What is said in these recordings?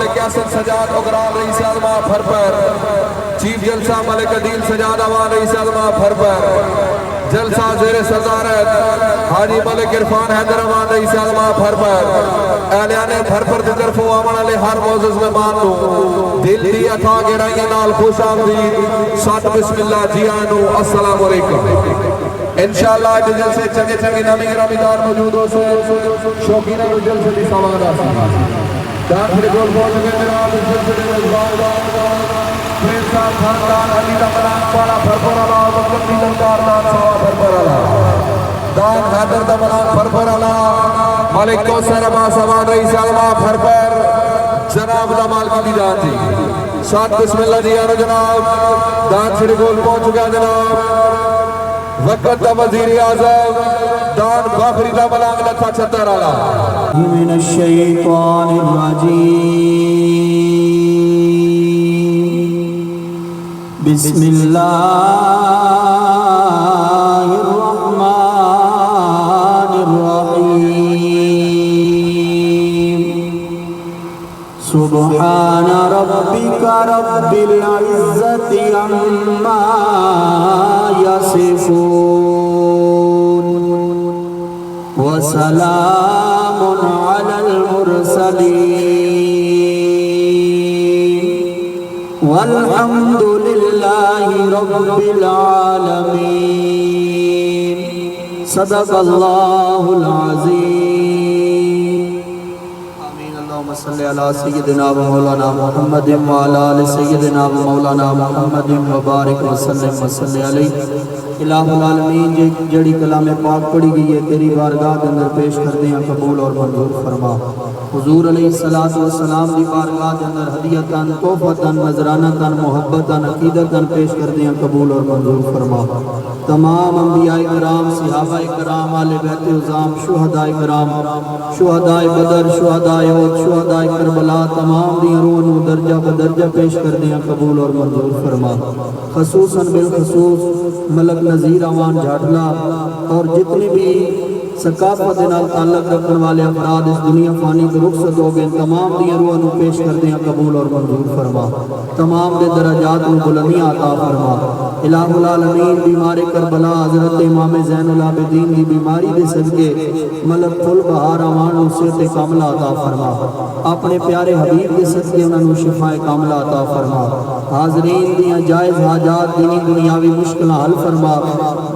ملک اسد سجاد اگرال رئیس علمہ پھرپر chief جلسہ ملک عدیل سجاد اوان رئیس علمہ پھرپر جلسہ زیر صدارت حاجی ملک عرفان حیدر اوان رئیس علمہ پھرپر اہلیان پھرپر دی طرف آمن علی ہر معزز مہمان نو دل دی عطا گرائیاں نال خوش آمدید ساتھ بسم اللہ جی آنو السلام علیکم انشاءاللہ آج جلسے چنگے چنگے نامی گرامی دار موجود ہو سو شوقینہ رو جلسے دی سوال آسان دار پھر گول بہت گئے جناب اس جلسے دی مزبان پھر صاحب خاندان علی دمران پاڑا بھرپر اللہ مقدم دی لنکار نان سوا بھرپر اللہ دان حیدر دمران بھرپر اللہ ملک کوثر عباس اوان رئیس علمہ بھرپر جناب دمال کی دی جان تھی ساتھ بسم اللہ جی آنو جناب دان پھر گول پہنچ گیا جناب وقت وزیر اعظم دان باخری دا بلانگ لکھا چھتر آلا من الشیطان الرجیم بسم اللہ الرحمن الرحیم سبحان ربک رب العزت عما يصفون وسلام على المرسلين والحمد لله رب العالمين صدق الله العظيم اللهم صل على سيدنا ومولانا محمد وعلى آل سيدنا ومولانا محمد وبارك وسلم وصل عليه الہ العالمین جڑی کلام پاک پڑھی گئی ہے تیری بارگاہ کے اندر پیش کر دیں قبول اور منظور فرما حضور علیہ السلام دی بارگاہ کے اندر ہدیتاً تحفتاً نذرانتاً محبتاً عقیدتاً پیش کر دیں قبول اور منظور فرما تمام انبیاء کرام صحابہ کرام آل بیت عظام شہداء کرام شہداء بدر شہداء احد شہداء کربلا تمام دی روح درجہ بدرجہ پیش کر دیں قبول اور منظور فرما خصوصاً بالخصوص ملک نظیر اوان جھاٹلا اور جتنی بھی ثقافت نال تعلق رکھنے والے افراد اس دنیا فانی کے رخصت ہو گئے تمام دی روحوں پیش کر دیں قبول اور منظور فرما تمام دے درجات میں بلندیاں عطا فرما الہ العالمین بیمار کربلا حضرت امام زین العابدین کی بیماری دے صدقے ملک فل بہار اوان نو صحت کاملہ عطا فرما اپنے پیارے حبیب کے صدقے انہاں نو شفا کاملہ عطا فرما حاضرین دیاں جائز حاجات دینی دنیاوی مشکلاں حل فرما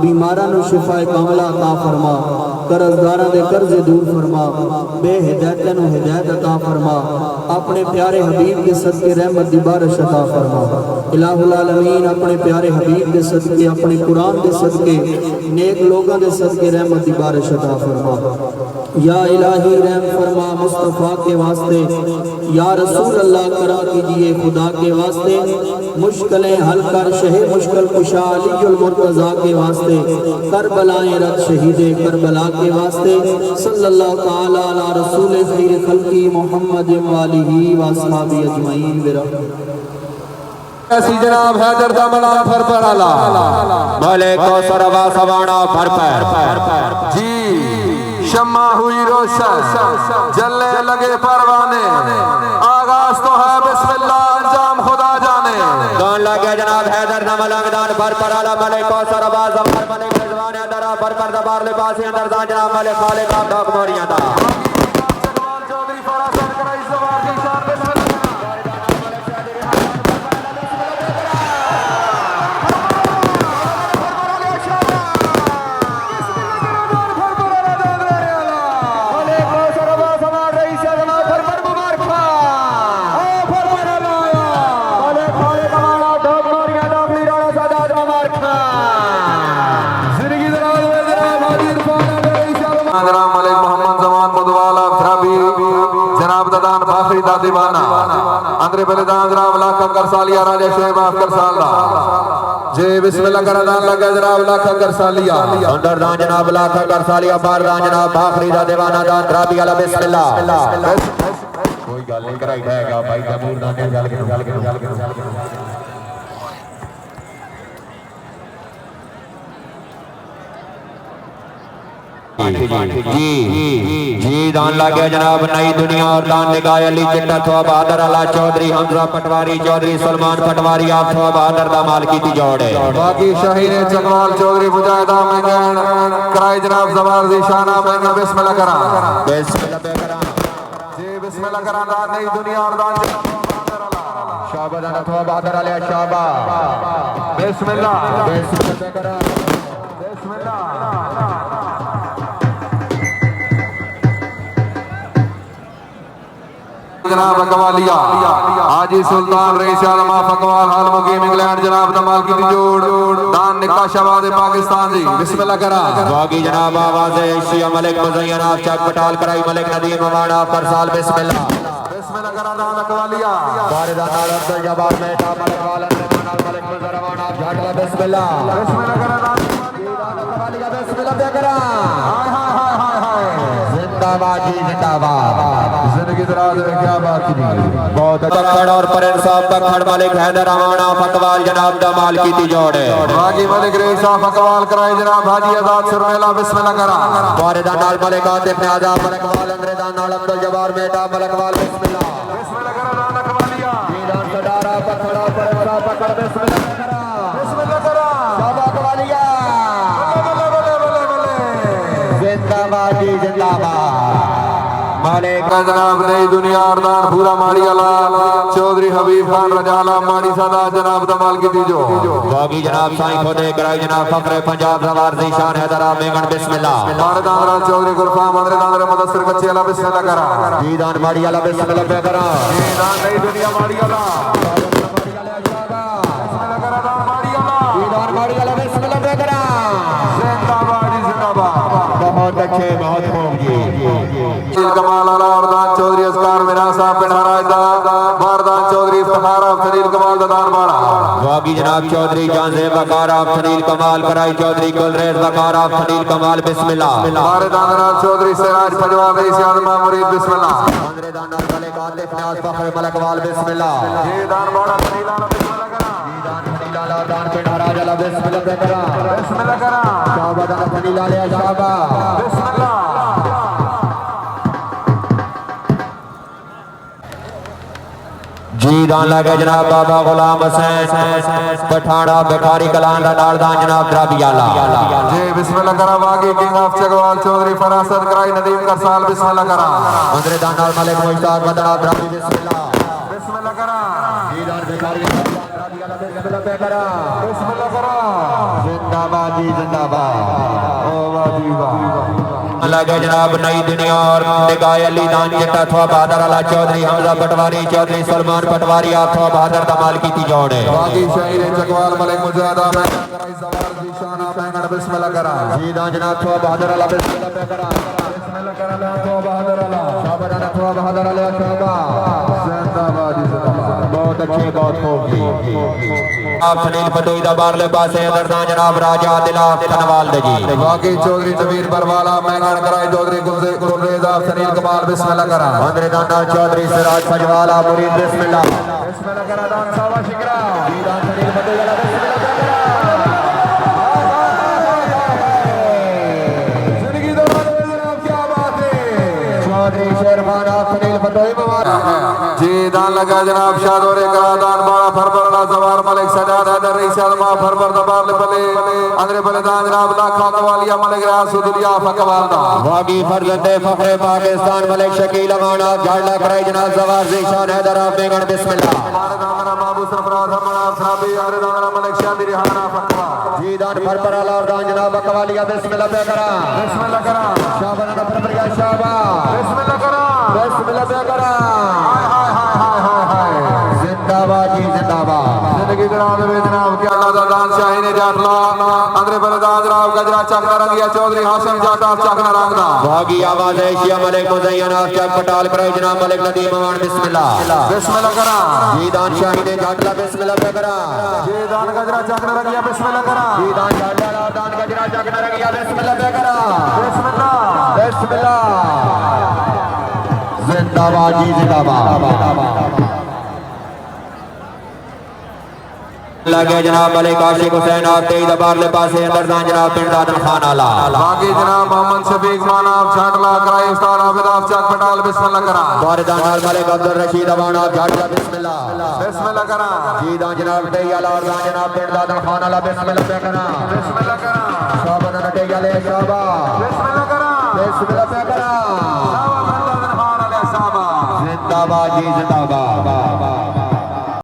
بیماراں نو شفا کاملہ عطا فرما قرضداراں دے قرض دور فرما بے ہدایتاں نو ہدایت عطا فرما اپنے پیارے حبیب کے صدقے رحمت دی بارش عطا فرما الہ العالمین اپنے پیارے حبیب کے صدقے اپنے قرآن کے صدقے نیک لوگوں کے صدقے رحمت دی بارش عطا فرما یا الہی رحم فرما مصطفیٰ کے واسطے یا رسول اللہ کرا کیجئے خدا کے واسطے مشکلیں حل کر شہ مشکل کشا علی المرتضیٰ کے واسطے کربلائیں رد شہید کربلا کے واسطے صلی اللہ تعالی علی رسول خیر خلقی محمد وآلہ واصحابہ اجمعین برحمتہ ایسی جناب حیدر دمنا پھرپر اللہ ملک کوثر عباس اوان بھرپر جی شمع ہوئی روشن جلنے لگے پروانے آغاز تو ہے بسم اللہ انجام خدا جانے دون لگے جناب حیدر دملنگدان بھرپر اللہ ملک کوثر عباس اوان ملک رضوان اندر بھرپر دبار لباسی اندر دان جناب ملک خالق آپ ڈاک موریاں دا دیوانا اندر بلدان جناب لاکھا کرسالیہ راجہ شعیب آفکر سالہ جے بسم اللہ کردان لگا جناب لاکھا کرسالیہ اندر دان جناب لاکھا کرسالیہ بار دان جناب آخری دا دیوانا دان درابی علی بسم اللہ کوئی گال نہیں کرائی جائے گا بھائی جمہور دان جال کے جی دان لگے جناب نئی دنیا اور دان نگاہ علی چٹا تھوا بہادر علا چودھری حمزہ پٹواری چودھری سلمان پٹواری آپ تھوا بہادر دا مال کی تجوڑے باقی شاہین چکوال چودھری مجاہدہ مینگن کرائے جناب زوار زیشانہ مینگن بسم اللہ کرا جی بسم اللہ کرا دان نئی دنیا اور دان شعبہ دان تھوا بہادر علی شعبہ بسم اللہ جناب اقوالیا حاجی سلطان رئیس اعظم اقوال حال مقیم انگلینڈ جناب دمال کی جوڑ دان نکاح شہباز پاکستان دی بسم اللہ کرا باقی جناب آواز شیعہ ملک مزین آپ چاک پٹال کرائی ملک ندیم امانا فرسال بسم اللہ کرا دان اقوالیا باردان عالم سے جبار میٹا ملک والن رمان ملک مزرمان آپ جھاٹلا بسم اللہ کرا دان اقوالیا بسم اللہ کرا زندہ باجی زندہ باج زندگی دراز میں کیا بات کی بہت تکھڑ اور پر انصاف تکھڑ ملک حیدر امانا فقوال جناب دمال کی تجوڑے باقی ملک رئیسہ فقوال کرائی جناب حاجی آزاد سرمیلہ بسم اللہ کرا باردان نال ملک آتف نیازہ ملک وال اندردان نال عبدالجبار میٹا ملک وال بسم اللہ کرا دان اقوالیا دیدان سڈارا پکھڑا پر انصاف تکھڑ بسم اللہ کرا شعبہ اقوالیہ زندہ باجی زندہ باج مالک جناب نئی دنیا اردان پورا ماڑی علا چودھری حبیب خان رجالہ ماڑی صدا جناب دمال کی دیجو باقی جناب سائیں کھودے کرائی جناب فقر پنجاب زوار زیشان حیدرآباد مینگن بسم اللہ باردان را چودھری گلفام مدر دان مدثر کچی علا بسم اللہ کرا دیدان ماڑی علا بسم اللہ پہ کرا دیدان نئی دنیا ماڑی علا دیدان ماڑی علا بسم اللہ پہ کرا زندہ بادی زندہ باد بہت اچھے بہت خوب کمال علا اردان چودھری اسکار مناسا پنہرائی دا باردان چودھری افتخار خلیل کمال دان باڑا باقی جناب چودھری جانزے وقار آپ خلیل کمال کرائی چودھری گلریز وقار آپ خلیل کمال بسم اللہ باردان را چودھری سراج پجواب رئیس اعظم مرید بسم اللہ اندردان نال ملک آتف نیاز فخر ملک وال بسم اللہ دان باڑا خلیل علا بسم اللہ کرا دیدان خلیل علا دان پنہراج علا بسم اللہ پہ کرا بسم اللہ کرا شعبہ دان خلیل علیہ شعبہ بسم اللہ جی دان لگے جناب بابا غلام حسین پٹھانا بکھاری کلان رڈال دان جناب درابی آلہ جی بسم اللہ کرا باقی کنگ آف چگوال چودھری فراست کرائی ندیم کرسال بسم اللہ کرا اندردان نال ملک مشتاق بدنا درابی بسم اللہ بسم اللہ کرا جی دان بکھاری درابی آلہ بسم اللہ پہ کرا بسم اللہ کرا زندہ بادی زندہ باد او وادی واہ لگے جناب نئی دنیا اور نگاہ علی دان جٹا تھوا بہادر علا چودھری حمزہ پٹواری چودھری سلمان پٹواری آپ تھوا بہادر دمال کی تجوڑے باقی شہیر چکوال ملک مجاہدہ مینگن کرائی زوار زیشانہ مینگن بسم اللہ کرا جی دان جناب تھوا بہادر علا بسم اللہ پہ کرا بسم اللہ کرا لہا تو بہادر اللہ شعبہ دانا تھوا بہادر علیہ شعبہ زندہ بادی زندہ باد بہت اچھے بہت خوب آپ خلیل پتوئی دا بار لباس اندردان جناب راجہ دلا کنوال دجی باقی چودھری جمیر بروالا مینگن کرائی چودھری گلریزہ سنیل کمال بسم اللہ کرا اندردان نال چودھری سراج پجوالا مرید بسم اللہ بسم اللہ کرا دان ساوا شکرہ دیدان خلیل پتوئی علا بسم اللہ پہ کرا زندگی دوران جناب کیا بات ہے چودھری شیرمان آپ خلیل پتوئی مبارک جی دان لگا جناب شادورے کرا دان باڑا فربر اللہ زوار ملک سجاد حیدر رئیس اعظم فربر دبار لپلے اندر بلے دان جناب لاکھا قوالیہ ملک ریاض دنیا فقوال دا باقی فرزند فخر پاکستان ملک شکیل امانا جھاڑلا کرائی جناب زوار زیشان حیدر آپ مینگن بسم اللہ ہمارے دامنا بابو سرفراز ہمارا صحابی ہمارے دامنا ملک شادی ریحانہ فقوال جی دان فرپر اللہ اور دان جناب قوالیہ بسم اللہ پہ کرا بسم اللہ کرا شعبہ دانا فرپریا شعبہ بسم اللہ کرا بسم اللہ پہ کرا ہائے ہائے ہائے ہائے ہائے زندہ بادی زندہ باد زندگی دراد میں جناب کہ اللہ دا دان شاہین جاٹلا اندر بلداد راو گجرا چکنا رنگیا چودھری حاشم جاٹا چکنا رنگ دا باقی آواز ہے شیعہ ملک مزین آپ چک پٹال کرائی جناب ملک ندیم امان بسم اللہ بسم اللہ کرا جی دان شاہین جاٹلا بسم اللہ پہ کرا جی دان گجرا چکنا رنگیا بسم اللہ کرا جی دان جاٹلا دان گجرا چکنا رنگیا بسم اللہ پہ کرا بسم اللہ بسم اللہ زندہ بادی زندہ باد لگے جناب ملک عاشق حسین آپ تیز بارلے پاسے اندر دان جناب پنڈ دادن خان آلا باقی جناب محمد شفیق ماناب چھاٹلا کرائی استاد عابد آفچاک پٹال بسم اللہ کرا باردان ملک عبدالرشید ابانا جھاٹلا بسم اللہ کرا جی دان جناب تیال اور دان جناب پنڈ دادن خان آلا بسم اللہ پہ کرا بسم اللہ کرا صحابہ نٹے گلے صحابہ بسم اللہ کرا بسم اللہ پہ کرا صحابہ بندر خان علیہ صحابہ زندہ باد جی زندہ باد